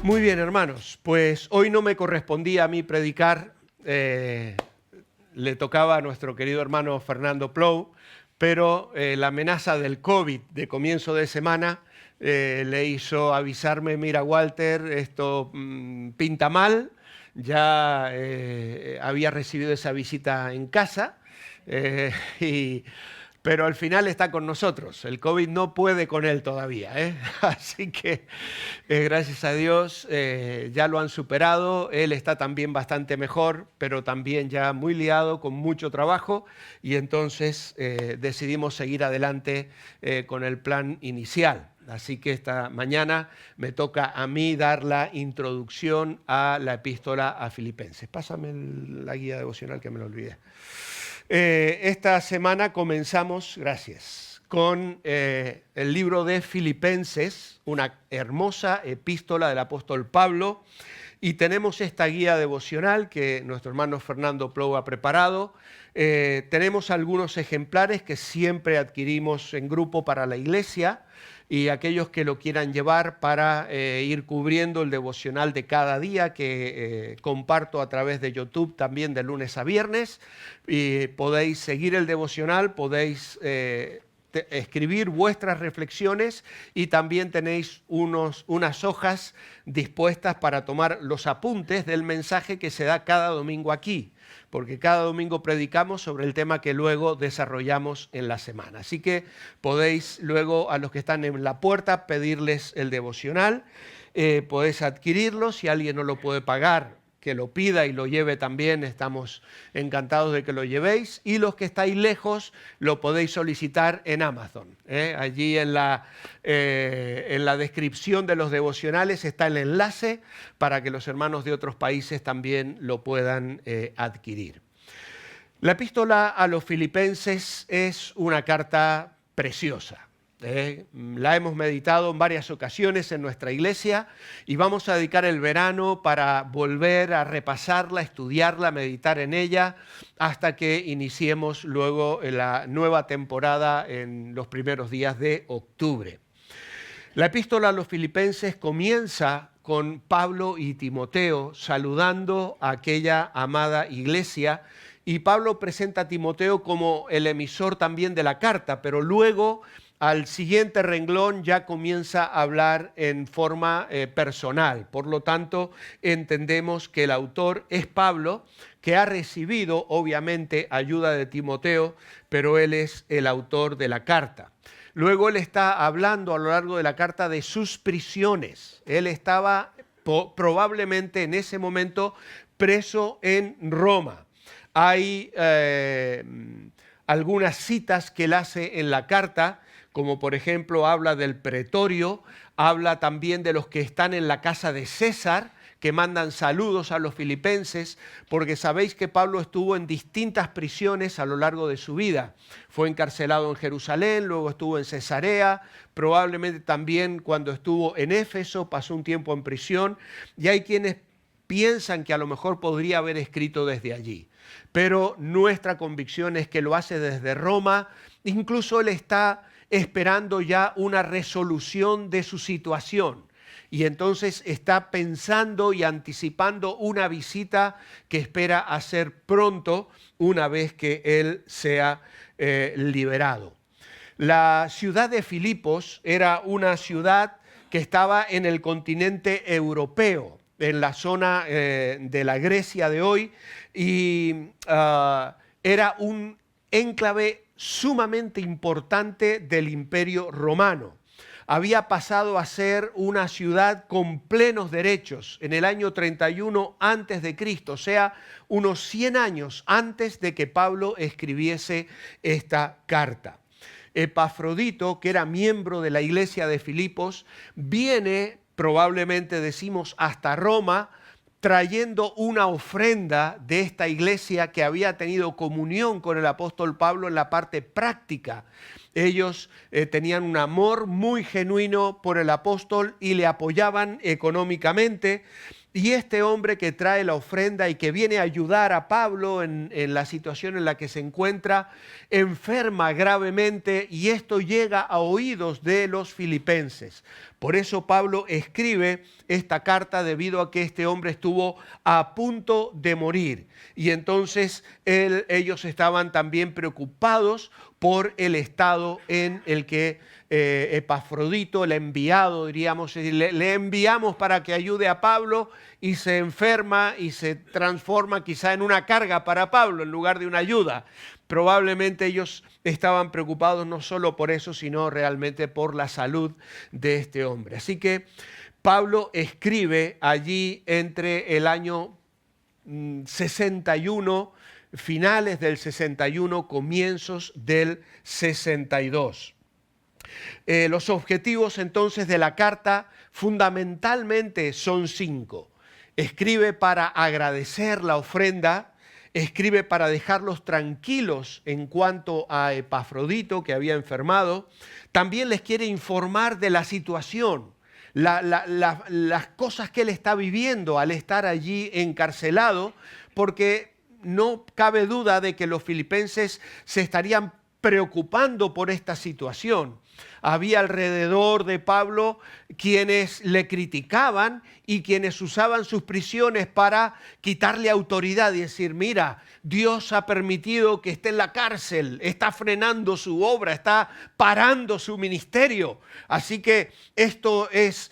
Muy bien, hermanos, pues hoy no me correspondía a mí predicar, le tocaba a nuestro querido hermano Fernando Plou, pero la amenaza del COVID de comienzo de semana le hizo avisarme: mira, Walter, esto pinta mal. Ya había recibido esa visita en casa, eh, y... pero al final está con nosotros. El COVID no puede con él todavía, ¿eh? Así que gracias a Dios ya lo han superado. Él está también bastante mejor, pero también ya muy liado, con mucho trabajo, y entonces decidimos seguir adelante con el plan inicial. Así que esta mañana me toca a mí dar la introducción a la epístola a Filipenses. Pásame la guía devocional, que me lo olvidé. Esta semana comenzamos, gracias, con el libro de Filipenses, una hermosa epístola del apóstol Pablo, y tenemos esta guía devocional que nuestro hermano Fernando Plou ha preparado. Tenemos algunos ejemplares que siempre adquirimos en grupo para la iglesia, y aquellos que lo quieran llevar para ir cubriendo el devocional de cada día, que comparto a través de YouTube también de lunes a viernes. Y podéis seguir el devocional, podéis escribir vuestras reflexiones, y también tenéis unas hojas dispuestas para tomar los apuntes del mensaje que se da cada domingo aquí, porque cada domingo predicamos sobre el tema que luego desarrollamos en la semana. Así que podéis luego, a los que están en la puerta, pedirles el devocional. Podéis adquirirlo. Si alguien no lo puede pagar, que lo pida y lo lleve también. Estamos encantados de que lo llevéis. Y los que estáis lejos, lo podéis solicitar en Amazon. Allí en la descripción de los devocionales está el enlace para que los hermanos de otros países también lo puedan adquirir. La epístola a los Filipenses es una carta preciosa. La hemos meditado en varias ocasiones en nuestra iglesia, y vamos a dedicar el verano para volver a repasarla, estudiarla, meditar en ella, hasta que iniciemos luego la nueva temporada en los primeros días de octubre. La epístola a los Filipenses comienza con Pablo y Timoteo saludando a aquella amada iglesia, y Pablo presenta a Timoteo como el emisor también de la carta, pero luego al siguiente renglón ya comienza a hablar en forma personal. Por lo tanto, entendemos que el autor es Pablo, que ha recibido obviamente ayuda de Timoteo, pero él es el autor de la carta. Luego él está hablando a lo largo de la carta de sus prisiones. Él estaba probablemente en ese momento preso en Roma. Hay algunas citas que él hace en la carta, como por ejemplo habla del pretorio, habla también de los que están en la casa de César, que mandan saludos a los filipenses, porque sabéis que Pablo estuvo en distintas prisiones a lo largo de su vida. Fue encarcelado en Jerusalén, luego estuvo en Cesarea, probablemente también cuando estuvo en Éfeso pasó un tiempo en prisión, y hay quienes piensan que a lo mejor podría haber escrito desde allí. Pero nuestra convicción es que lo hace desde Roma. Incluso él está esperando ya una resolución de su situación, y entonces está pensando y anticipando una visita que espera hacer pronto, una vez que él sea liberado. La ciudad de Filipos era una ciudad que estaba en el continente europeo, en la zona de la Grecia de hoy, y era un enclave sumamente importante del Imperio Romano. Había pasado a ser una ciudad con plenos derechos en el año 31 antes de Cristo, o sea, unos 100 años antes de que Pablo escribiese esta carta. Epafrodito, que era miembro de la iglesia de Filipos, viene, probablemente decimos, hasta Roma, trayendo una ofrenda de esta iglesia que había tenido comunión con el apóstol Pablo en la parte práctica. Ellos tenían un amor muy genuino por el apóstol y le apoyaban económicamente, Y este hombre que trae la ofrenda y que viene a ayudar a Pablo en la situación en la que se encuentra, enferma gravemente y esto llega a oídos de los filipenses. Por eso Pablo escribe esta carta debido a que este hombre estuvo a punto de morir. Y entonces ellos estaban también preocupados por el estado en el que Epafrodito, el enviado, diríamos, le enviamos para que ayude a Pablo y se enferma y se transforma quizá en una carga para Pablo en lugar de una ayuda. Probablemente ellos estaban preocupados no solo por eso, sino realmente por la salud de este hombre. Así que Pablo escribe allí entre el año 61, finales del 61, comienzos del 62. Los objetivos entonces de la carta fundamentalmente son 5. Escribe para agradecer la ofrenda, escribe para dejarlos tranquilos en cuanto a Epafrodito que había enfermado. También les quiere informar de la situación, las cosas que él está viviendo al estar allí encarcelado, porque no cabe duda de que los filipenses se estarían preocupando por esta situación. Había alrededor de Pablo quienes le criticaban y quienes usaban sus prisiones para quitarle autoridad y decir, mira, Dios ha permitido que esté en la cárcel, está frenando su obra, está parando su ministerio. Así que esto es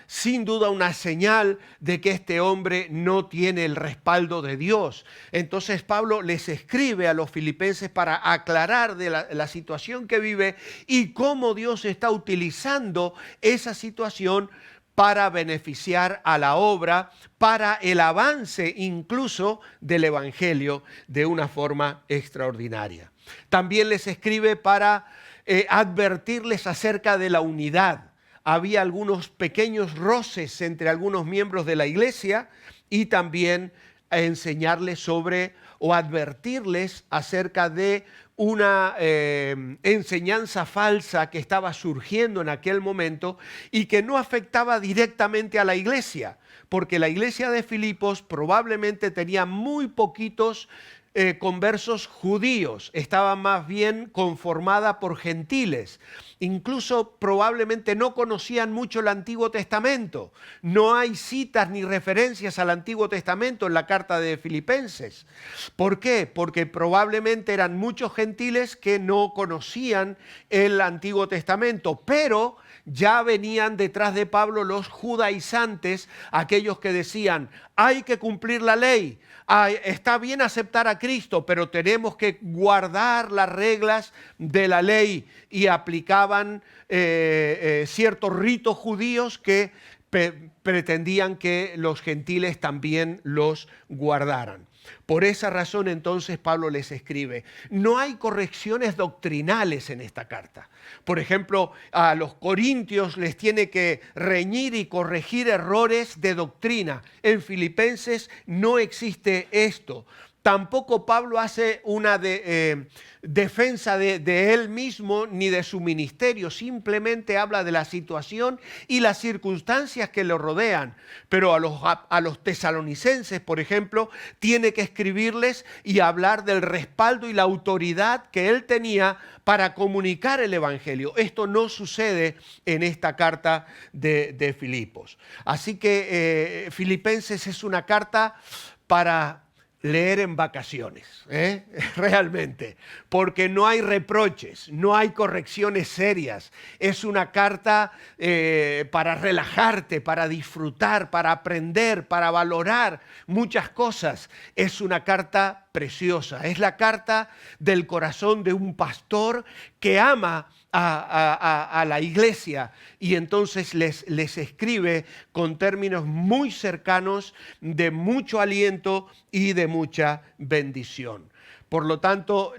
sin duda una señal de que este hombre no tiene el respaldo de Dios. Entonces Pablo les escribe a los filipenses para aclarar de la situación que vive y cómo Dios está utilizando esa situación para beneficiar a la obra, para el avance incluso del Evangelio de una forma extraordinaria. También les escribe para advertirles acerca de la unidad. Había algunos pequeños roces entre algunos miembros de la iglesia y también enseñarles sobre o advertirles acerca de una enseñanza falsa que estaba surgiendo en aquel momento y que no afectaba directamente a la iglesia, porque la iglesia de Filipos probablemente tenía muy poquitos conversos judíos, estaba más bien conformada por gentiles. Incluso probablemente no conocían mucho el Antiguo Testamento. No hay citas ni referencias al Antiguo Testamento en la carta de Filipenses. ¿Por qué? Porque probablemente eran muchos gentiles que no conocían el Antiguo Testamento, pero ya venían detrás de Pablo los judaizantes, aquellos que decían, hay que cumplir la ley, está bien aceptar a Cristo, pero tenemos que guardar las reglas de la ley, y aplicaban ciertos ritos judíos que pretendían que los gentiles también los guardaran. Por esa razón entonces Pablo les escribe. No hay correcciones doctrinales en esta carta. Por ejemplo, a los corintios les tiene que reñir y corregir errores de doctrina. En Filipenses no existe esto. Tampoco Pablo hace una defensa de él mismo ni de su ministerio, simplemente habla de la situación y las circunstancias que lo rodean. Pero a los tesalonicenses, por ejemplo, tiene que escribirles y hablar del respaldo y la autoridad que él tenía para comunicar el Evangelio. Esto no sucede en esta carta de Filipos. Así que Filipenses es una carta para leer en vacaciones, realmente, porque no hay reproches, no hay correcciones serias. Es una carta para relajarte, para disfrutar, para aprender, para valorar muchas cosas. Es una carta preciosa, es la carta del corazón de un pastor que ama a la iglesia y entonces les escribe con términos muy cercanos, de mucho aliento y de mucha bendición. Por lo tanto,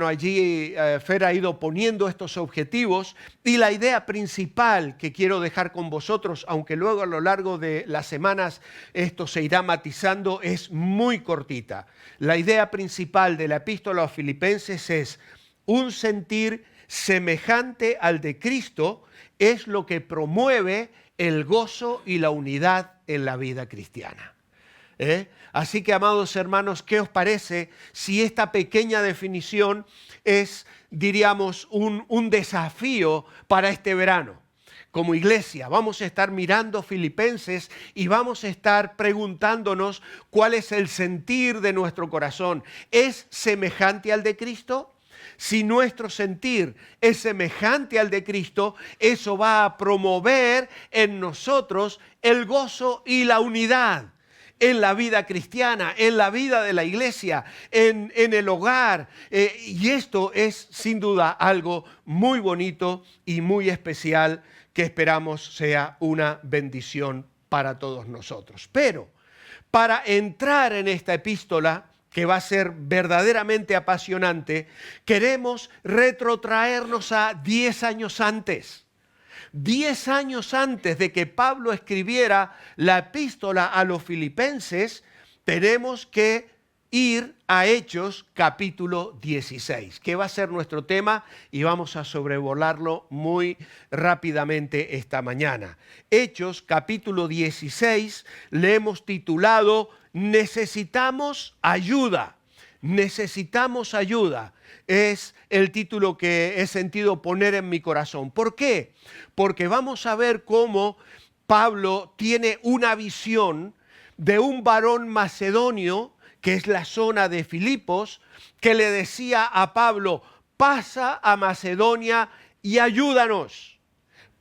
allí Fer ha ido poniendo estos objetivos y la idea principal que quiero dejar con vosotros, aunque luego a lo largo de las semanas esto se irá matizando, es muy cortita. La idea principal de la epístola a los Filipenses es: un sentir semejante al de Cristo es lo que promueve el gozo y la unidad en la vida cristiana. Así que, amados hermanos, ¿qué os parece si esta pequeña definición es, diríamos, un desafío para este verano? Como iglesia vamos a estar mirando Filipenses y vamos a estar preguntándonos cuál es el sentir de nuestro corazón. ¿Es semejante al de Cristo? Si nuestro sentir es semejante al de Cristo, eso va a promover en nosotros el gozo y la unidad en la vida cristiana, en la vida de la iglesia, en el hogar. Y esto es sin duda algo muy bonito y muy especial que esperamos sea una bendición para todos nosotros. Pero para entrar en esta epístola, que va a ser verdaderamente apasionante, queremos retrotraernos a 10 años antes. 10 años antes de que Pablo escribiera la epístola a los filipenses, tenemos que ir a Hechos capítulo 16, que va a ser nuestro tema y vamos a sobrevolarlo muy rápidamente esta mañana. Hechos capítulo 16 le hemos titulado Necesitamos ayuda. Necesitamos ayuda. Es el título que he sentido poner en mi corazón. ¿Por qué? Porque vamos a ver cómo Pablo tiene una visión de un varón macedonio, que es la zona de Filipos, que le decía a Pablo, pasa a Macedonia y ayúdanos.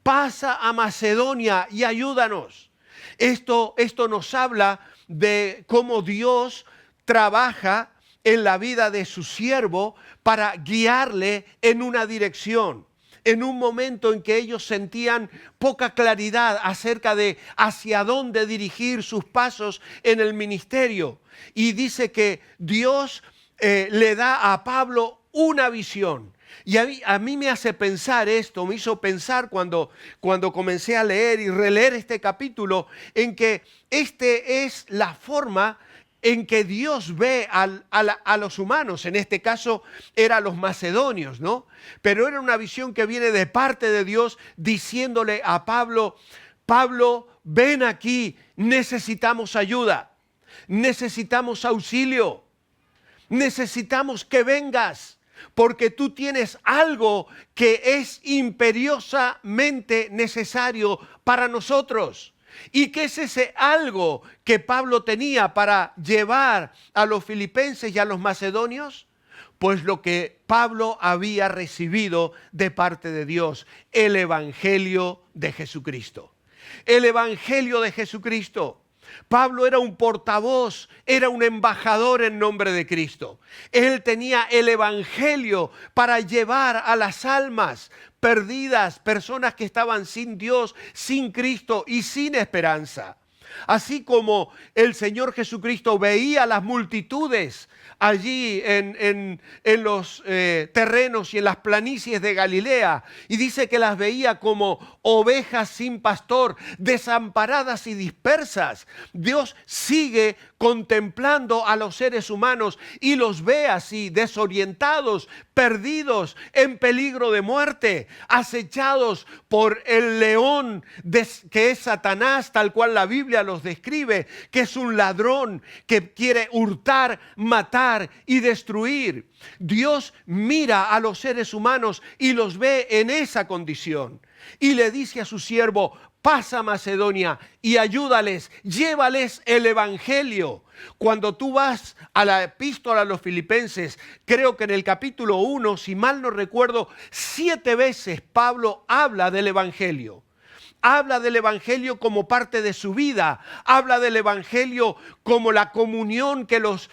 Pasa a Macedonia y ayúdanos. Esto nos habla de cómo Dios trabaja en la vida de su siervo para guiarle en una dirección. En un momento en que ellos sentían poca claridad acerca de hacia dónde dirigir sus pasos en el ministerio. Y dice que Dios le da a Pablo una visión. Y a mí me hace pensar esto, me hizo pensar cuando comencé a leer y releer este capítulo, en que este es la forma en que Dios ve a los humanos. En este caso eran los macedonios, ¿no? Pero era una visión que viene de parte de Dios diciéndole a Pablo, Pablo, ven aquí, necesitamos ayuda, necesitamos auxilio, necesitamos que vengas, porque tú tienes algo que es imperiosamente necesario para nosotros. ¿Y qué es ese algo que Pablo tenía para llevar a los filipenses y a los macedonios? Pues lo que Pablo había recibido de parte de Dios, el Evangelio de Jesucristo. El Evangelio de Jesucristo. Pablo era un portavoz, era un embajador en nombre de Cristo. Él tenía el Evangelio para llevar a las almas perdidas, personas que estaban sin Dios, sin Cristo y sin esperanza. Así como el Señor Jesucristo veía las multitudes allí en los terrenos y en las planicies de Galilea, y dice que las veía como ovejas sin pastor, desamparadas y dispersas. Dios sigue contemplando a los seres humanos y los ve así, desorientados, perdidos, en peligro de muerte, acechados por el león que es Satanás, tal cual la Biblia los describe, que es un ladrón que quiere hurtar, matar y destruir. Dios mira a los seres humanos y los ve en esa condición y le dice a su siervo, pasa a Macedonia y ayúdales, llévales el Evangelio. Cuando tú vas a la epístola a los filipenses, creo que en el capítulo 1, si mal no recuerdo, 7 veces Pablo habla del Evangelio. Habla del Evangelio como parte de su vida. Habla del Evangelio como la comunión que los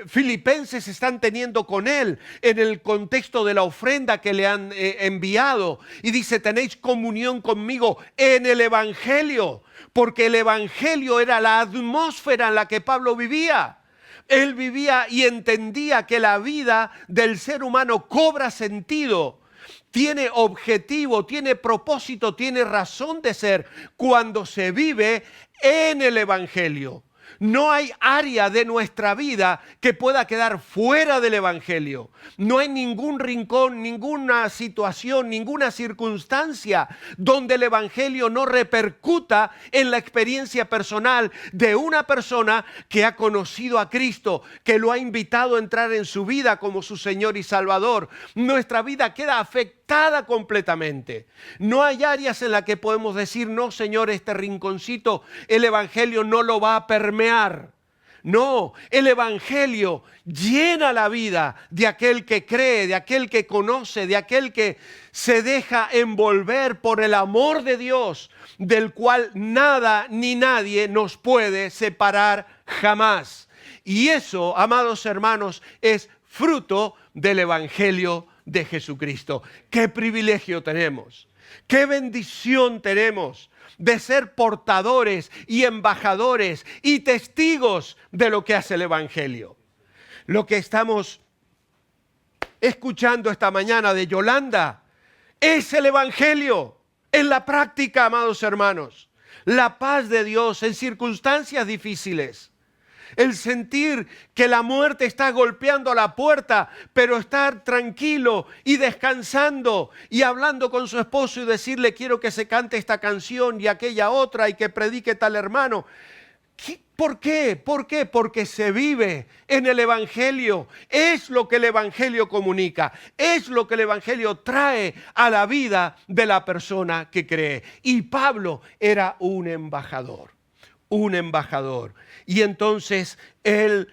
filipenses están teniendo con él en el contexto de la ofrenda que le han enviado. Y dice, tenéis comunión conmigo en el Evangelio, porque el Evangelio era la atmósfera en la que Pablo vivía. Él vivía y entendía que la vida del ser humano cobra sentido, tiene objetivo, tiene propósito, tiene razón de ser cuando se vive en el Evangelio. No hay área de nuestra vida que pueda quedar fuera del Evangelio. No hay ningún rincón, ninguna situación, ninguna circunstancia donde el Evangelio no repercuta en la experiencia personal de una persona que ha conocido a Cristo, que lo ha invitado a entrar en su vida como su Señor y Salvador. Nuestra vida queda afectada completamente. No hay áreas en las que podemos decir, no, Señor, este rinconcito, el Evangelio no lo va a permear. No, el Evangelio llena la vida de aquel que cree, de aquel que conoce, de aquel que se deja envolver por el amor de Dios, del cual nada ni nadie nos puede separar jamás. Y eso, amados hermanos, es fruto del Evangelio de Jesucristo. ¡Qué privilegio tenemos! ¡Qué bendición tenemos de ser portadores y embajadores y testigos de lo que hace el Evangelio! Lo que estamos escuchando esta mañana de Yolanda es el Evangelio en la práctica, amados hermanos. La paz de Dios en circunstancias difíciles. El sentir que la muerte está golpeando a la puerta, pero estar tranquilo y descansando y hablando con su esposo y decirle, quiero que se cante esta canción y aquella otra y que predique tal hermano. ¿Por qué? ¿Por qué? Porque se vive en el Evangelio. Es lo que el Evangelio comunica. Es lo que el Evangelio trae a la vida de la persona que cree. Y Pablo era un embajador. Un embajador. Y entonces él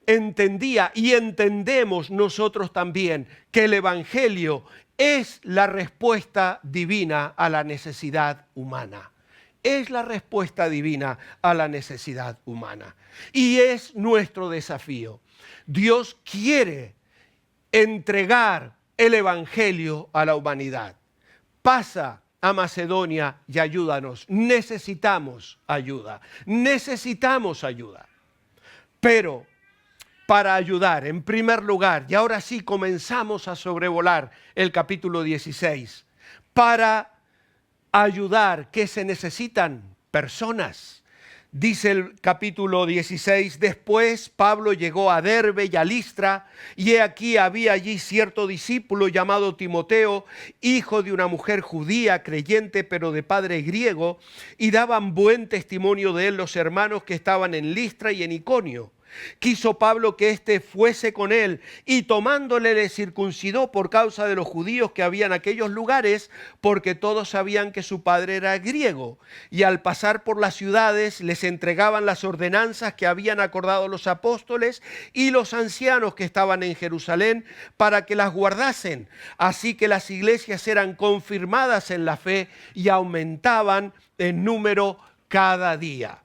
entendía y entendemos nosotros también que el Evangelio es la respuesta divina a la necesidad humana. Es la respuesta divina a la necesidad humana. Y es nuestro desafío. Dios quiere entregar el Evangelio a la humanidad. Pasa a Macedonia y ayúdanos. Necesitamos ayuda. Necesitamos ayuda. Pero para ayudar, en primer lugar, y ahora sí comenzamos a sobrevolar el capítulo 16, para ayudar, ¿qué se necesitan? Personas. Dice el capítulo 16, después Pablo llegó a Derbe y a Listra, y he aquí había allí cierto discípulo llamado Timoteo, hijo de una mujer judía, creyente, pero de padre griego, y daban buen testimonio de él los hermanos que estaban en Listra y en Iconio. Quiso Pablo que éste fuese con él, y tomándole le circuncidó por causa de los judíos que había en aquellos lugares, porque todos sabían que su padre era griego. Y al pasar por las ciudades les entregaban las ordenanzas que habían acordado los apóstoles y los ancianos que estaban en Jerusalén para que las guardasen. Así que las iglesias eran confirmadas en la fe y aumentaban en número cada día.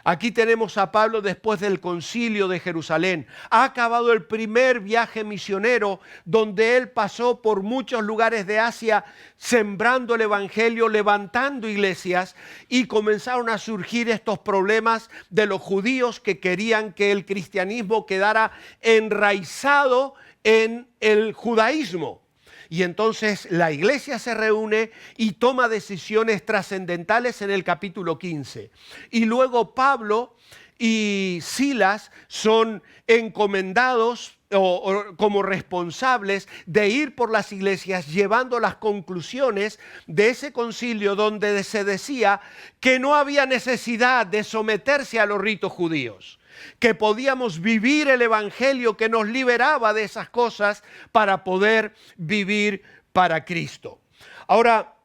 Aquí tenemos a Pablo después del concilio de Jerusalén. Ha acabado el primer viaje misionero donde él pasó por muchos lugares de Asia sembrando el evangelio, levantando iglesias, y comenzaron a surgir estos problemas de los judíos que querían que el cristianismo quedara enraizado en el judaísmo. Y entonces la iglesia se reúne y toma decisiones trascendentales en el capítulo 15. Y luego Pablo y Silas son encomendados o como responsables de ir por las iglesias llevando las conclusiones de ese concilio donde se decía que no había necesidad de someterse a los ritos judíos, que podíamos vivir el evangelio que nos liberaba de esas cosas para poder vivir para Cristo. Ahora,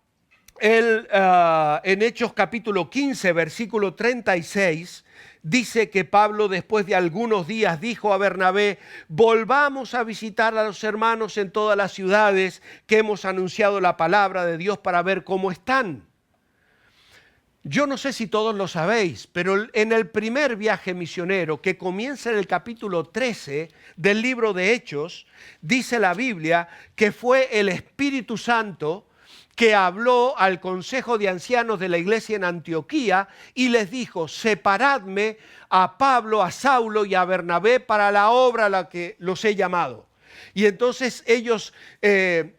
en Hechos capítulo 15, versículo 36, dice que Pablo después de algunos días dijo a Bernabé, volvamos a visitar a los hermanos en todas las ciudades que hemos anunciado la palabra de Dios para ver cómo están. Yo no sé si todos lo sabéis, pero en el primer viaje misionero que comienza en el capítulo 13 del libro de Hechos, dice la Biblia que fue el Espíritu Santo que habló al consejo de ancianos de la iglesia en Antioquía y les dijo, separadme a Pablo, a Saulo y a Bernabé para la obra a la que los he llamado. Y entonces ellos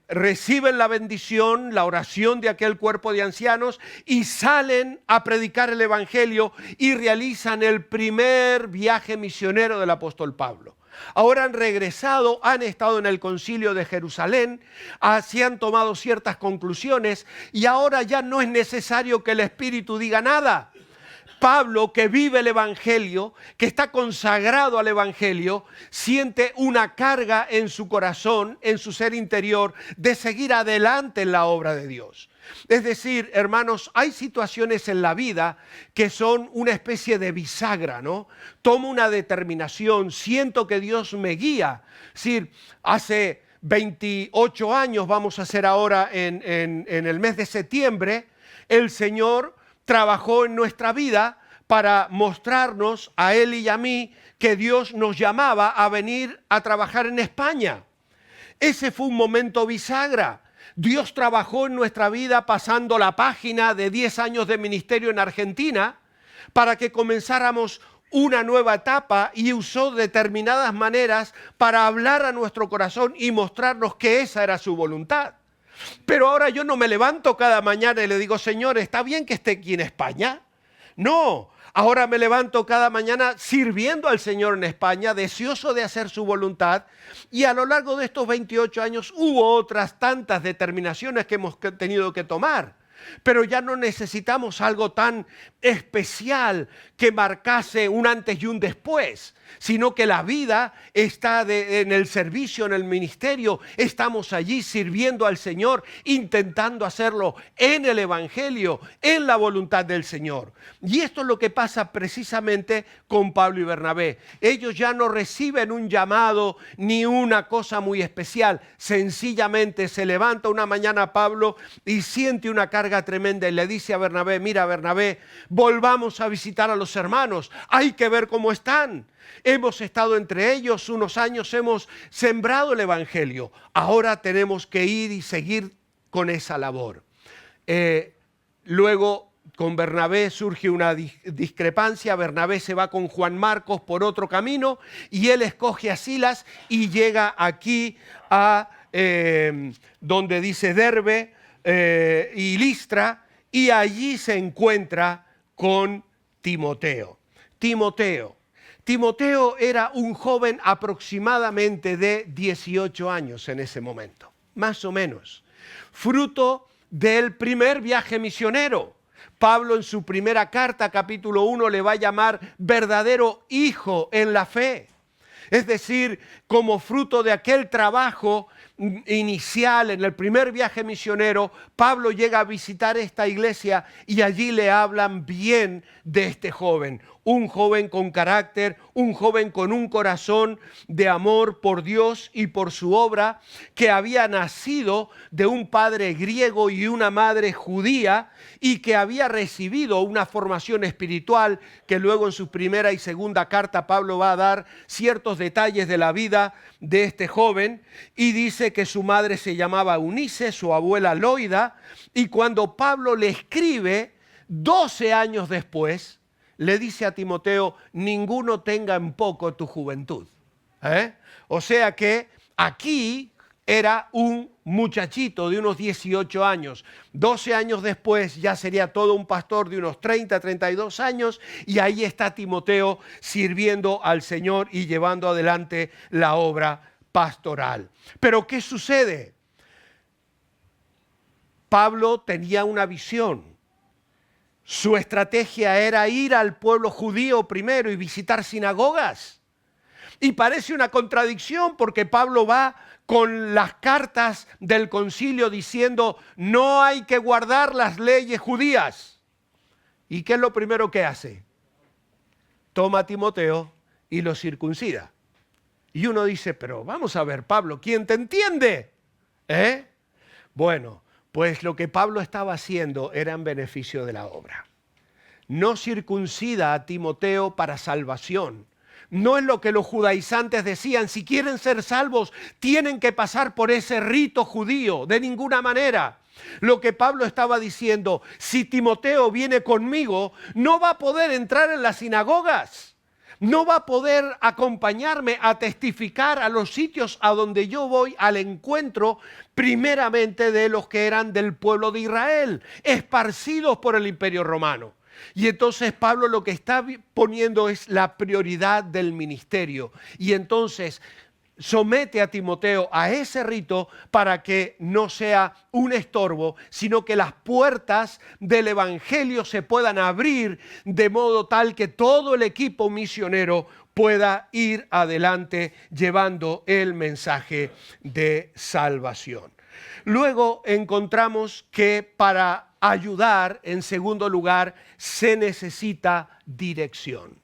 reciben la bendición, la oración de aquel cuerpo de ancianos y salen a predicar el evangelio y realizan el primer viaje misionero del apóstol Pablo. Ahora han regresado, han estado en el concilio de Jerusalén, se han tomado ciertas conclusiones y ahora ya no es necesario que el Espíritu diga nada. Pablo, que vive el evangelio, que está consagrado al evangelio, siente una carga en su corazón, en su ser interior, de seguir adelante en la obra de Dios. Es decir, hermanos, hay situaciones en la vida que son una especie de bisagra, ¿no? Tomo una determinación, siento que Dios me guía. Es decir, hace 28 años, vamos a hacer ahora en el mes de septiembre, el Señor trabajó en nuestra vida para mostrarnos a él y a mí que Dios nos llamaba a venir a trabajar en España. Ese fue un momento bisagra. Dios trabajó en nuestra vida pasando la página de 10 años de ministerio en Argentina para que comenzáramos una nueva etapa y usó determinadas maneras para hablar a nuestro corazón y mostrarnos que esa era su voluntad. Pero ahora yo no me levanto cada mañana y le digo, Señor, ¿está bien que esté aquí en España? No, ahora me levanto cada mañana sirviendo al Señor en España, deseoso de hacer su voluntad. Y a lo largo de estos 28 años hubo otras tantas determinaciones que hemos tenido que tomar. Pero ya no necesitamos algo tan especial que marcase un antes y un después, sino que la vida está en el servicio, en el ministerio. Estamos allí sirviendo al Señor, intentando hacerlo en el evangelio, en la voluntad del Señor. Y esto es lo que pasa precisamente con Pablo y Bernabé. Ellos ya no reciben un llamado ni una cosa muy especial. Sencillamente se levanta una mañana Pablo y siente una carga tremenda y le dice a Bernabé, mira Bernabé, volvamos a visitar a los hermanos, hay que ver cómo están. Hemos estado entre ellos unos años, hemos sembrado el evangelio, ahora tenemos que ir y seguir con esa labor. Luego con Bernabé surge una discrepancia, Bernabé se va con Juan Marcos por otro camino y él escoge a Silas y llega aquí a donde dice Derbe y Listra, y allí se encuentra con Timoteo. Timoteo era un joven aproximadamente de 18 años en ese momento, más o menos, fruto del primer viaje misionero. Pablo en su primera carta, capítulo 1, le va a llamar verdadero hijo en la fe. Es decir, como fruto de aquel trabajo inicial en el primer viaje misionero, Pablo llega a visitar esta iglesia y allí le hablan bien de este joven. Un joven con carácter, un joven con un corazón de amor por Dios y por su obra, que había nacido de un padre griego y una madre judía y que había recibido una formación espiritual que luego en su primera y segunda carta Pablo va a dar ciertos detalles de la vida de este joven y dice que su madre se llamaba Eunice, su abuela Loida, y cuando Pablo le escribe 12 años después, le dice a Timoteo, ninguno tenga en poco tu juventud. O sea que aquí era un muchachito de unos 18 años. 12 años después ya sería todo un pastor de unos 30, 32 años y ahí está Timoteo sirviendo al Señor y llevando adelante la obra pastoral. Pero ¿qué sucede? Pablo tenía una visión. Su estrategia era ir al pueblo judío primero y visitar sinagogas. Y parece una contradicción porque Pablo va con las cartas del concilio diciendo no hay que guardar las leyes judías. ¿Y qué es lo primero que hace? Toma a Timoteo y lo circuncida. Y uno dice, pero vamos a ver, Pablo, ¿quién te entiende? Bueno, pues lo que Pablo estaba haciendo era en beneficio de la obra. No circuncida a Timoteo para salvación. No es lo que los judaizantes decían, si quieren ser salvos, tienen que pasar por ese rito judío, de ninguna manera. Lo que Pablo estaba diciendo, si Timoteo viene conmigo, no va a poder entrar en las sinagogas. no va a poder acompañarme a testificar a los sitios a donde yo voy al encuentro primeramente de los que eran del pueblo de Israel, esparcidos por el Imperio Romano. Y entonces Pablo lo que está poniendo es la prioridad del ministerio. Y entonces somete a Timoteo a ese rito para que no sea un estorbo, sino que las puertas del evangelio se puedan abrir de modo tal que todo el equipo misionero pueda ir adelante llevando el mensaje de salvación. Luego encontramos que para ayudar, en segundo lugar, se necesita dirección.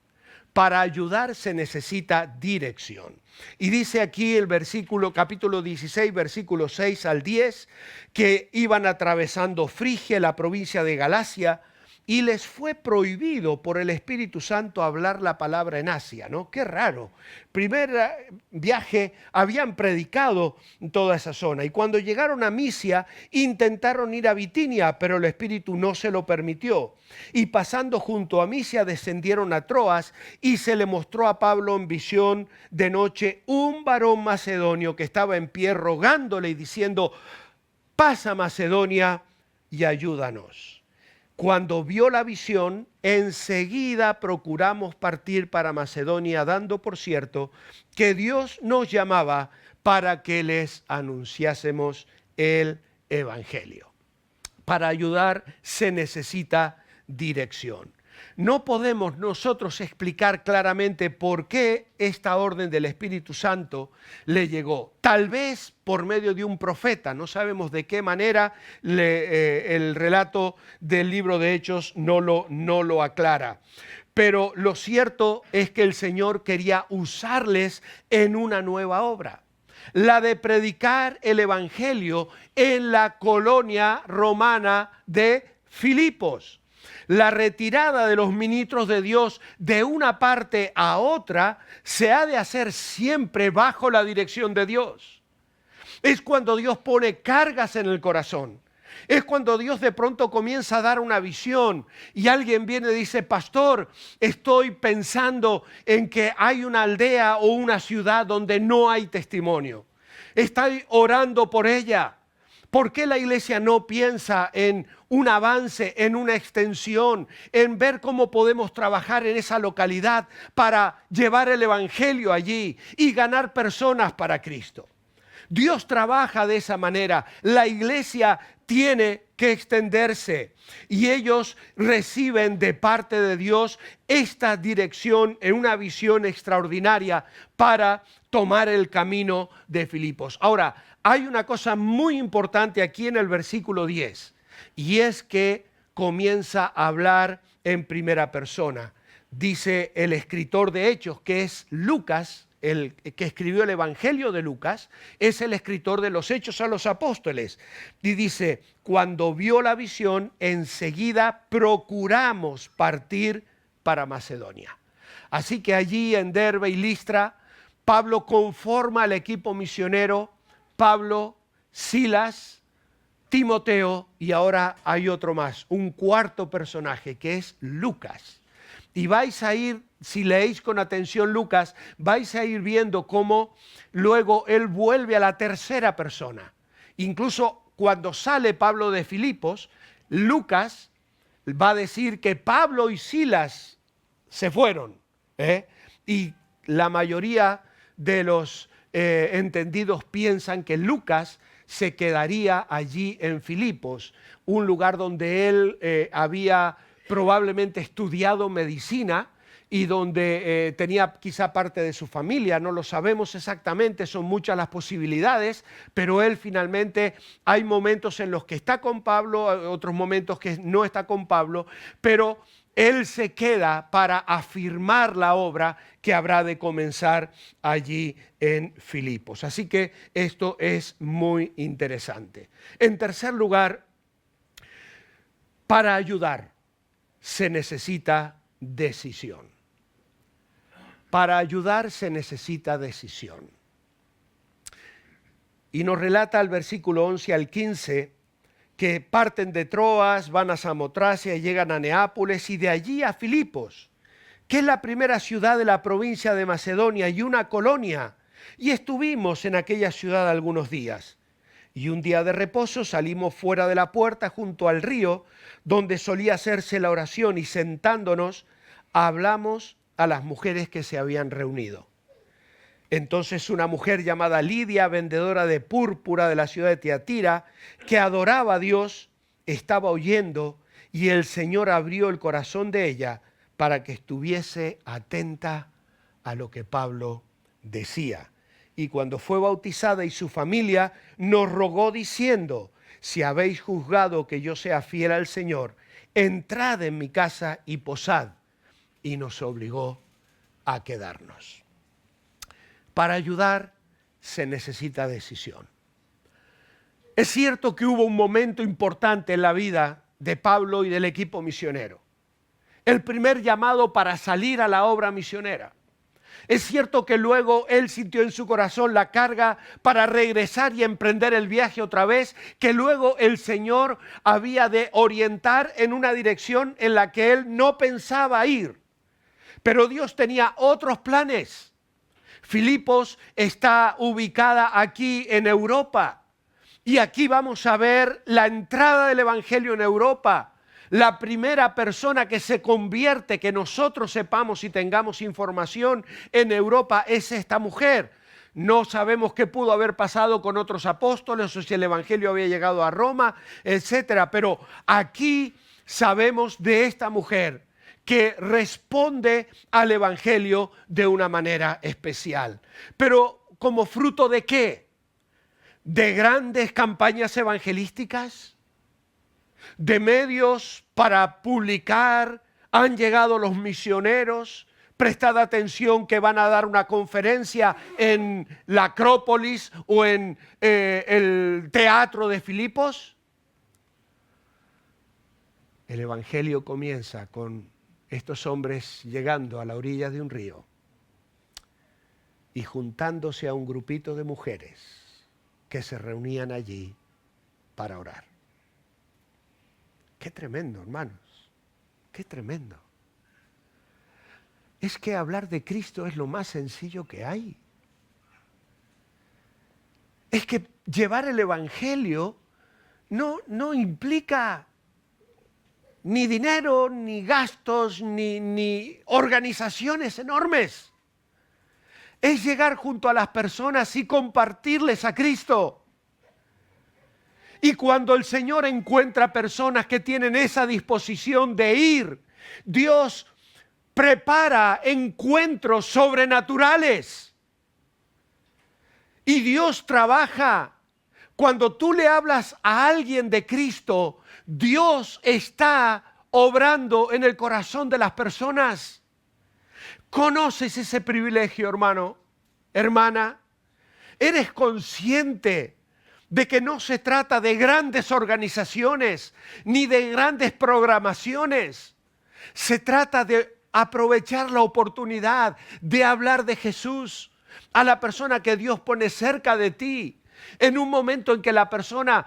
Para ayudar se necesita dirección. Y dice aquí el capítulo 16, versículos 6 al 10, que iban atravesando Frigia, la provincia de Galacia, y les fue prohibido por el Espíritu Santo hablar la palabra en Asia, ¿no? Qué raro. Primer viaje habían predicado en toda esa zona y cuando llegaron a Misia intentaron ir a Bitinia, pero el Espíritu no se lo permitió. Y pasando junto a Misia descendieron a Troas y se le mostró a Pablo en visión de noche un varón macedonio que estaba en pie rogándole y diciendo: pasa Macedonia y ayúdanos. Cuando vio la visión, enseguida procuramos partir para Macedonia, dando por cierto que Dios nos llamaba para que les anunciásemos el Evangelio. Para ayudar se necesita dirección. No podemos nosotros explicar claramente por qué esta orden del Espíritu Santo le llegó. Tal vez por medio de un profeta, no sabemos de qué manera el relato del libro de Hechos no lo aclara. Pero lo cierto es que el Señor quería usarles en una nueva obra. La de predicar el Evangelio en la colonia romana de Filipos. La retirada de los ministros de Dios de una parte a otra se ha de hacer siempre bajo la dirección de Dios. Es cuando Dios pone cargas en el corazón. Es cuando Dios de pronto comienza a dar una visión y alguien viene y dice: pastor, estoy pensando en que hay una aldea o una ciudad donde no hay testimonio. Estoy orando por ella. ¿Por qué la iglesia no piensa en un avance, en una extensión, en ver cómo podemos trabajar en esa localidad para llevar el evangelio allí y ganar personas para Cristo? Dios trabaja de esa manera. La iglesia tiene que extenderse y ellos reciben de parte de Dios esta dirección en una visión extraordinaria para tomar el camino de Filipos. Ahora, hay una cosa muy importante aquí en el versículo 10 y es que comienza a hablar en primera persona. Dice el escritor de Hechos, que es Lucas, el que escribió el Evangelio de Lucas, es el escritor de los Hechos a los Apóstoles. Y dice: cuando vio la visión, enseguida procuramos partir para Macedonia. Así que allí en Derbe y Listra, Pablo conforma el equipo misionero, Pablo, Silas, Timoteo, y ahora hay otro más, un cuarto personaje que es Lucas. Y vais a ir, si leéis con atención Lucas, vais a ir viendo cómo luego él vuelve a la tercera persona. Incluso cuando sale Pablo de Filipos, Lucas va a decir que Pablo y Silas se fueron. Y la mayoría de los entendidos piensan que Lucas se quedaría allí en Filipos, un lugar donde él había probablemente estudiado medicina y donde tenía quizá parte de su familia, no lo sabemos exactamente, son muchas las posibilidades, pero él finalmente, hay momentos en los que está con Pablo, otros momentos que no está con Pablo, pero él se queda para afirmar la obra que habrá de comenzar allí en Filipos. Así que esto es muy interesante. En tercer lugar, para ayudar se necesita decisión. Para ayudar se necesita decisión. Y nos relata el versículo 11 al 15 que parten de Troas, van a Samotracia y llegan a Neápolis y de allí a Filipos, que es la primera ciudad de la provincia de Macedonia y una colonia. Y estuvimos en aquella ciudad algunos días. Y un día de reposo salimos fuera de la puerta junto al río, donde solía hacerse la oración, y sentándonos, hablamos a las mujeres que se habían reunido. Entonces una mujer llamada Lidia, vendedora de púrpura de la ciudad de Tiatira, que adoraba a Dios, estaba oyendo, y el Señor abrió el corazón de ella para que estuviese atenta a lo que Pablo decía. Y cuando fue bautizada y su familia, nos rogó diciendo: si habéis juzgado que yo sea fiel al Señor, entrad en mi casa y posad. Y nos obligó a quedarnos. Para ayudar se necesita decisión. Es cierto que hubo un momento importante en la vida de Pablo y del equipo misionero. El primer llamado para salir a la obra misionera. Es cierto que luego él sintió en su corazón la carga para regresar y emprender el viaje otra vez, que luego el Señor había de orientar en una dirección en la que él no pensaba ir. Pero Dios tenía otros planes. Filipos está ubicada aquí en Europa. Y aquí vamos a ver la entrada del Evangelio en Europa. La primera persona que se convierte, que nosotros sepamos y tengamos información en Europa, es esta mujer. No sabemos qué pudo haber pasado con otros apóstoles o si el Evangelio había llegado a Roma, etcétera. Pero aquí sabemos de esta mujer que responde al Evangelio de una manera especial. Pero ¿como fruto de qué? ¿De grandes campañas evangelísticas? ¿De medios para publicar? ¿Han llegado los misioneros? Prestad atención que van a dar una conferencia en la Acrópolis o en el teatro de Filipos. El Evangelio comienza con estos hombres llegando a la orilla de un río y juntándose a un grupito de mujeres que se reunían allí para orar. Qué tremendo, hermanos, qué tremendo. Es que hablar de Cristo es lo más sencillo que hay. Es que llevar el Evangelio no implica ni dinero, ni gastos, ni organizaciones enormes. Es llegar junto a las personas y compartirles a Cristo. Y cuando el Señor encuentra personas que tienen esa disposición de ir, Dios prepara encuentros sobrenaturales. Y Dios trabaja. Cuando tú le hablas a alguien de Cristo, Dios está obrando en el corazón de las personas. ¿Conoces ese privilegio, hermano, hermana? ¿Eres consciente de que no se trata de grandes organizaciones ni de grandes programaciones? Se trata de aprovechar la oportunidad de hablar de Jesús a la persona que Dios pone cerca de ti. En un momento en que la persona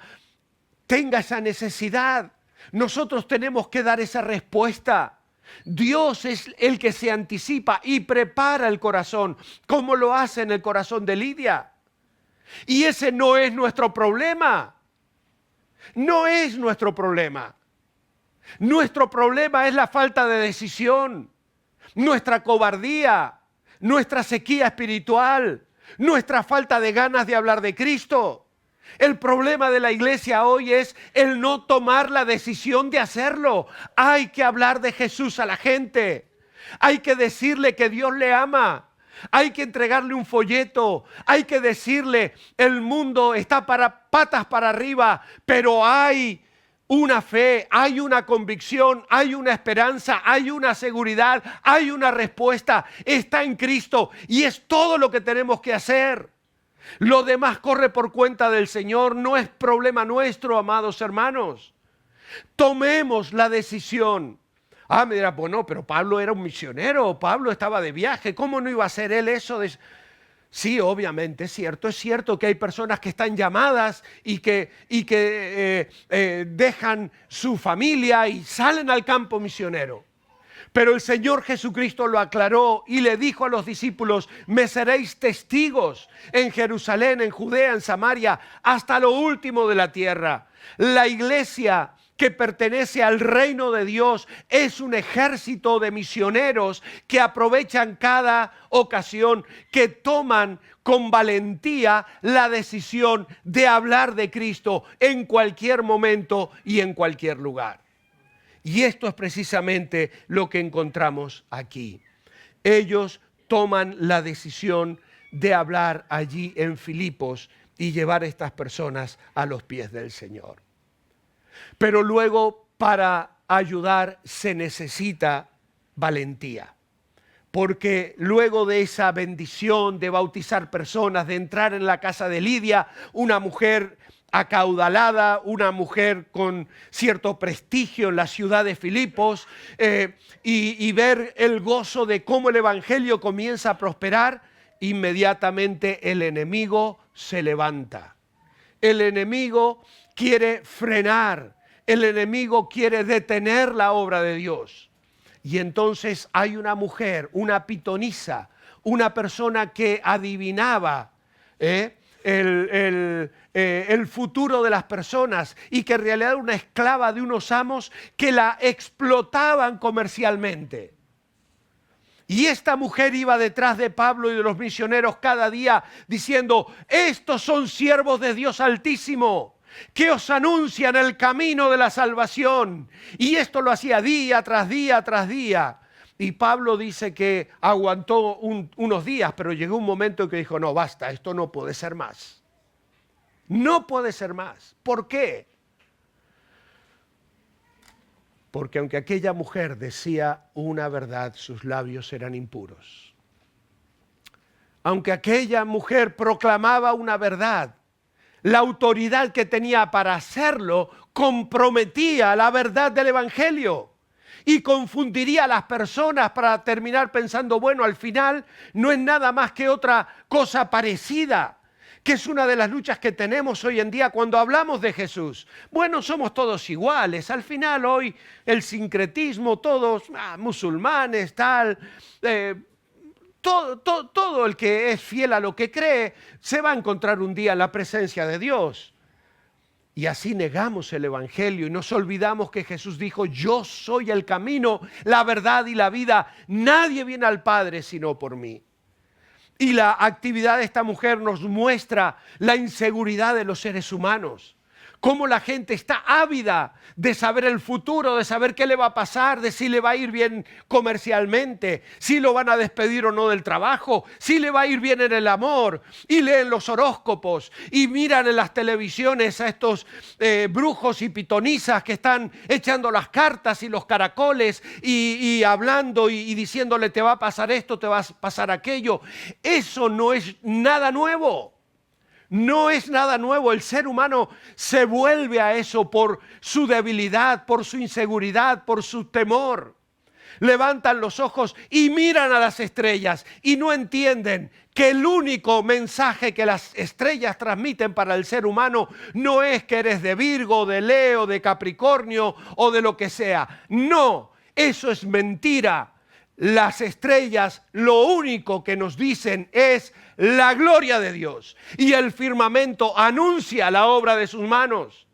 tenga esa necesidad, nosotros tenemos que dar esa respuesta. Dios es el que se anticipa y prepara el corazón, como lo hace en el corazón de Lidia. Y ese no es nuestro problema. No es nuestro problema. Nuestro problema es la falta de decisión, nuestra cobardía, nuestra sequía espiritual, nuestra falta de ganas de hablar de Cristo. El problema de la iglesia hoy es el no tomar la decisión de hacerlo. Hay que hablar de Jesús a la gente. Hay que decirle que Dios le ama. Hay que entregarle un folleto. Hay que decirle, el mundo está patas para arriba, pero hay una fe, hay una convicción, hay una esperanza, hay una seguridad, hay una respuesta. Está en Cristo y es todo lo que tenemos que hacer. Lo demás corre por cuenta del Señor, no es problema nuestro, amados hermanos. Tomemos la decisión. Me dirá, bueno, pero Pablo era un misionero, Pablo estaba de viaje, ¿cómo no iba a hacer él eso? Sí, obviamente, es cierto que hay personas que están llamadas y que dejan su familia y salen al campo misionero. Pero el Señor Jesucristo lo aclaró y le dijo a los discípulos: me seréis testigos en Jerusalén, en Judea, en Samaria, hasta lo último de la tierra. La iglesia que pertenece al reino de Dios es un ejército de misioneros que aprovechan cada ocasión, que toman con valentía la decisión de hablar de Cristo en cualquier momento y en cualquier lugar. Y esto es precisamente lo que encontramos aquí. Ellos toman la decisión de hablar allí en Filipos y llevar a estas personas a los pies del Señor. Pero luego, para ayudar se necesita valentía. Porque luego de esa bendición de bautizar personas, de entrar en la casa de Lidia, una mujer acaudalada, una mujer con cierto prestigio en la ciudad de Filipos, y ver el gozo de cómo el evangelio comienza a prosperar, inmediatamente el enemigo se levanta. El enemigo quiere frenar, el enemigo quiere detener la obra de Dios. Y entonces hay una mujer, una pitonisa, una persona que adivinaba el futuro de las personas y que en realidad era una esclava de unos amos que la explotaban comercialmente. Y esta mujer iba detrás de Pablo y de los misioneros cada día diciendo: estos son siervos de Dios Altísimo, que os anuncian el camino de la salvación. Y esto lo hacía día tras día tras día. Y Pablo dice que aguantó unos días, pero llegó un momento en que dijo: no, basta, esto no puede ser más. No puede ser más. ¿Por qué? Porque aunque aquella mujer decía una verdad, sus labios eran impuros. Aunque aquella mujer proclamaba una verdad, la autoridad que tenía para hacerlo comprometía la verdad del evangelio y confundiría a las personas para terminar pensando: bueno, al final no es nada más que otra cosa parecida, que es una de las luchas que tenemos hoy en día cuando hablamos de Jesús. Bueno, somos todos iguales. Al final hoy el sincretismo, todos musulmanes, tal... Todo el que es fiel a lo que cree se va a encontrar un día en la presencia de Dios. Y así negamos el evangelio y nos olvidamos que Jesús dijo: yo soy el camino, la verdad y la vida. Nadie viene al Padre sino por mí. Y la actividad de esta mujer nos muestra la inseguridad de los seres humanos. Cómo la gente está ávida de saber el futuro, de saber qué le va a pasar, de si le va a ir bien comercialmente, si lo van a despedir o no del trabajo, si le va a ir bien en el amor. Y leen los horóscopos y miran en las televisiones a estos brujos y pitonisas que están echando las cartas y los caracoles y hablando y diciéndole: te va a pasar esto, te va a pasar aquello. Eso no es nada nuevo. No es nada nuevo. El ser humano se vuelve a eso por su debilidad, por su inseguridad, por su temor. Levantan los ojos y miran a las estrellas y no entienden que el único mensaje que las estrellas transmiten para el ser humano no es que eres de Virgo, de Leo, de Capricornio o de lo que sea. No, eso es mentira. Las estrellas lo único que nos dicen es la gloria de Dios, y el firmamento anuncia la obra de sus manos.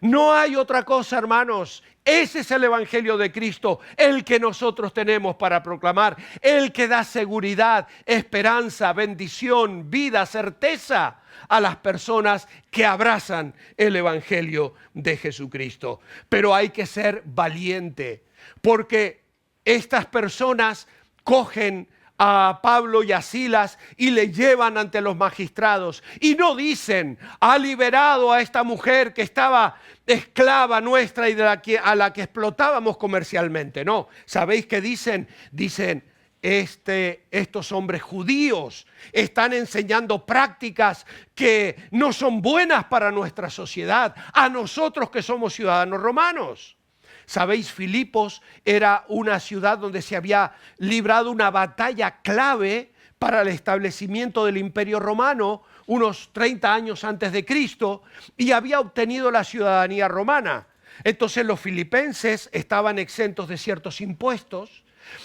No hay otra cosa, hermanos. Ese es el evangelio de Cristo, el que nosotros tenemos para proclamar, el que da seguridad, esperanza, bendición, vida, certeza a las personas que abrazan el evangelio de Jesucristo. Pero hay que ser valiente, porque estas personas cogen a Pablo y a Silas y le llevan ante los magistrados y no dicen: ha liberado a esta mujer que estaba esclava nuestra y a la que explotábamos comercialmente. No, ¿sabéis qué dicen? Dicen: estos hombres judíos están enseñando prácticas que no son buenas para nuestra sociedad, a nosotros que somos ciudadanos romanos. ¿Sabéis? Filipos era una ciudad donde se había librado una batalla clave para el establecimiento del Imperio Romano unos 30 años antes de Cristo y había obtenido la ciudadanía romana. Entonces los filipenses estaban exentos de ciertos impuestos,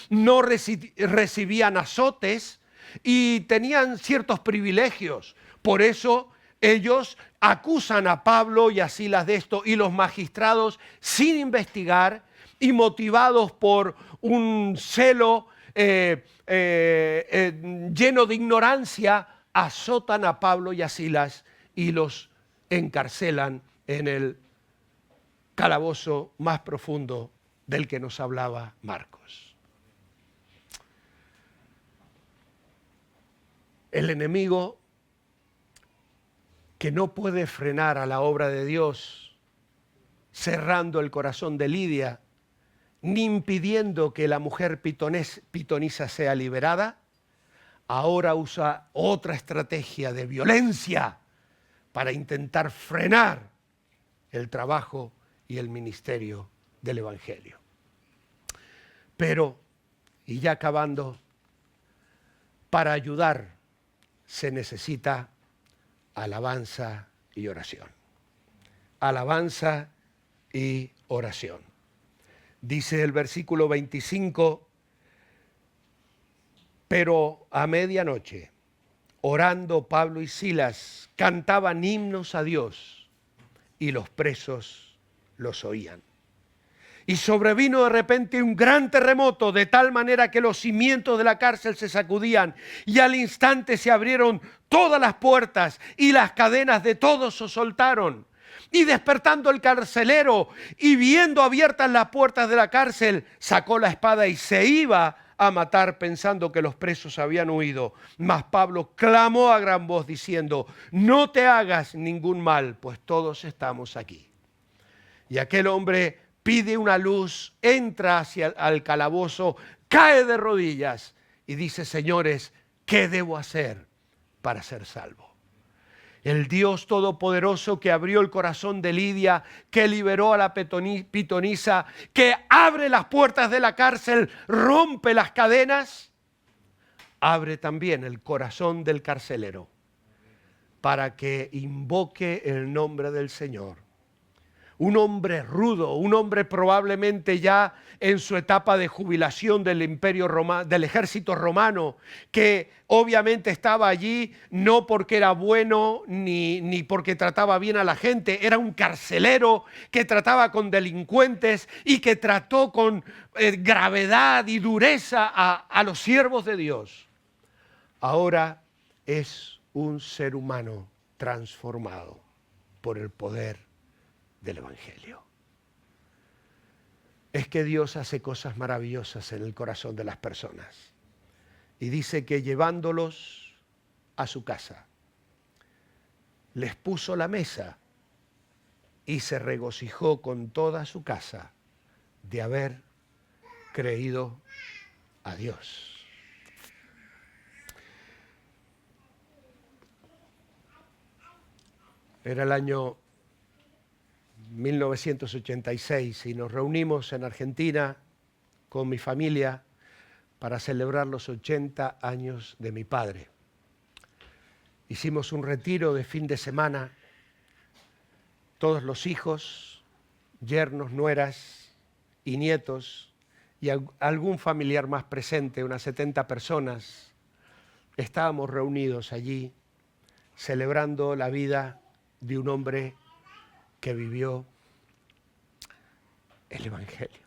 no recibían azotes y tenían ciertos privilegios. Por eso ellos acusan a Pablo y a Silas de esto, y los magistrados, sin investigar y motivados por un celo lleno de ignorancia, azotan a Pablo y a Silas y los encarcelan en el calabozo más profundo del que nos hablaba Marcos. El enemigo, que no puede frenar a la obra de Dios, cerrando el corazón de Lidia, ni impidiendo que la mujer pitonisa sea liberada, ahora usa otra estrategia de violencia para intentar frenar el trabajo y el ministerio del Evangelio. Pero, y ya acabando, para ayudar se necesita alabanza y oración. Alabanza y oración. Dice el versículo 25, pero a medianoche, orando Pablo y Silas, cantaban himnos a Dios y los presos los oían. Y sobrevino de repente un gran terremoto, de tal manera que los cimientos de la cárcel se sacudían, y al instante se abrieron todas las puertas y las cadenas de todos se soltaron. Y despertando el carcelero y viendo abiertas las puertas de la cárcel, sacó la espada y se iba a matar, pensando que los presos habían huido. Mas Pablo clamó a gran voz diciendo: no te hagas ningún mal, pues todos estamos aquí. Y aquel hombre pide una luz, entra hacia el calabozo, cae de rodillas y dice: señores, ¿qué debo hacer para ser salvo? El Dios Todopoderoso, que abrió el corazón de Lidia, que liberó a la pitonisa, que abre las puertas de la cárcel, rompe las cadenas, abre también el corazón del carcelero para que invoque el nombre del Señor. Un hombre rudo, un hombre probablemente ya en su etapa de jubilación del imperio romano, del ejército romano, que obviamente estaba allí no porque era bueno ni porque trataba bien a la gente. Era un carcelero que trataba con delincuentes y que trató con gravedad y dureza a los siervos de Dios. Ahora es un ser humano transformado por el poder del Evangelio. Es que Dios hace cosas maravillosas en el corazón de las personas. Y dice que llevándolos a su casa, les puso la mesa y se regocijó con toda su casa de haber creído a Dios. Era el año 1986 y nos reunimos en Argentina con mi familia para celebrar los 80 años de mi padre. Hicimos un retiro de fin de semana, todos los hijos, yernos, nueras y nietos y algún familiar más presente, unas 70 personas. Estábamos reunidos allí celebrando la vida de un hombre que vivió el Evangelio,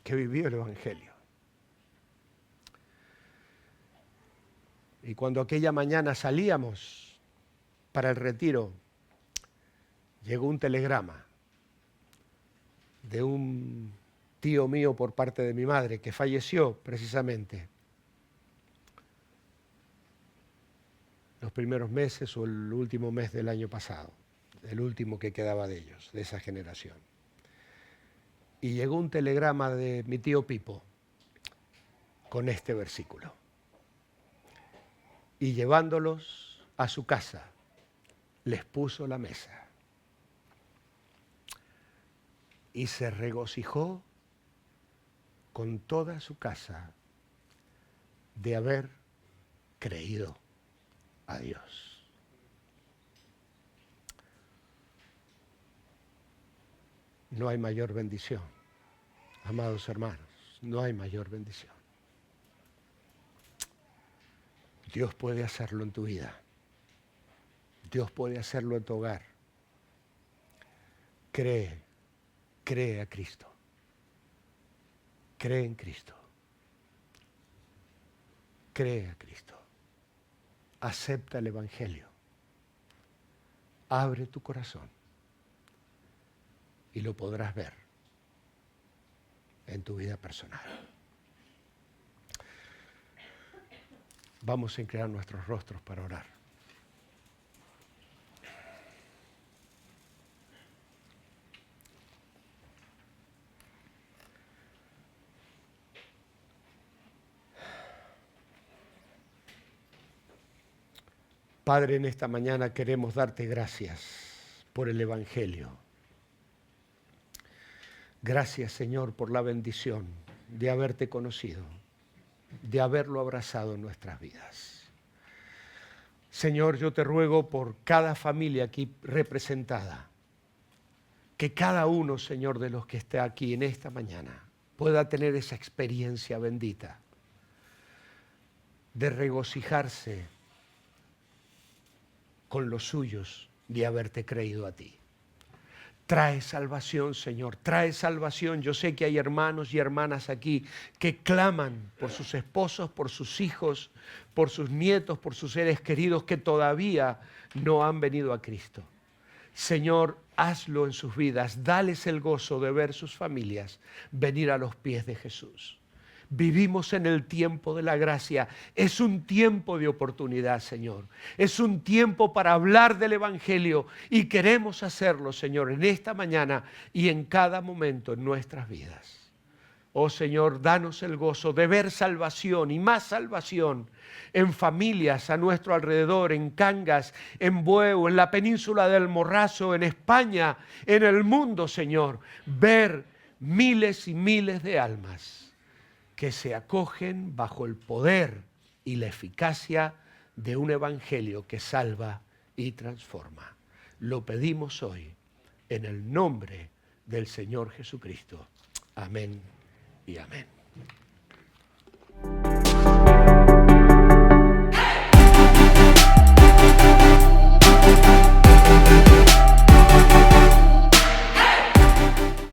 que vivió el Evangelio. Y cuando aquella mañana salíamos para el retiro, llegó un telegrama de un tío mío por parte de mi madre, que falleció precisamente los primeros meses o el último mes del año pasado. El último que quedaba de ellos, de esa generación. Y llegó un telegrama de mi tío Pipo con este versículo. Y llevándolos a su casa, les puso la mesa. Y se regocijó con toda su casa de haber creído a Dios. No hay mayor bendición. Amados hermanos, no hay mayor bendición. Dios puede hacerlo en tu vida. Dios puede hacerlo en tu hogar. Cree a Cristo. Cree en Cristo. Cree a Cristo. Acepta el Evangelio. Abre tu corazón y lo podrás ver en tu vida personal. Vamos a inclinar nuestros rostros para orar. Padre, en esta mañana queremos darte gracias por el Evangelio. Gracias, Señor, por la bendición de haberte conocido, de haberlo abrazado en nuestras vidas. Señor, yo te ruego por cada familia aquí representada, que cada uno, Señor, de los que está aquí en esta mañana pueda tener esa experiencia bendita de regocijarse con los suyos de haberte creído a ti. Trae salvación, Señor, trae salvación. Yo sé que hay hermanos y hermanas aquí que claman por sus esposos, por sus hijos, por sus nietos, por sus seres queridos que todavía no han venido a Cristo. Señor, hazlo en sus vidas, dales el gozo de ver sus familias venir a los pies de Jesús. Vivimos en el tiempo de la gracia. Es un tiempo de oportunidad, Señor. Es un tiempo para hablar del Evangelio y queremos hacerlo, Señor, en esta mañana y en cada momento en nuestras vidas. Oh Señor, danos el gozo de ver salvación y más salvación en familias a nuestro alrededor, en Cangas, en Bueu, en la península del Morrazo, en España, en el mundo, Señor. Ver miles y miles de almas que se acogen bajo el poder y la eficacia de un evangelio que salva y transforma. Lo pedimos hoy en el nombre del Señor Jesucristo. Amén y amén.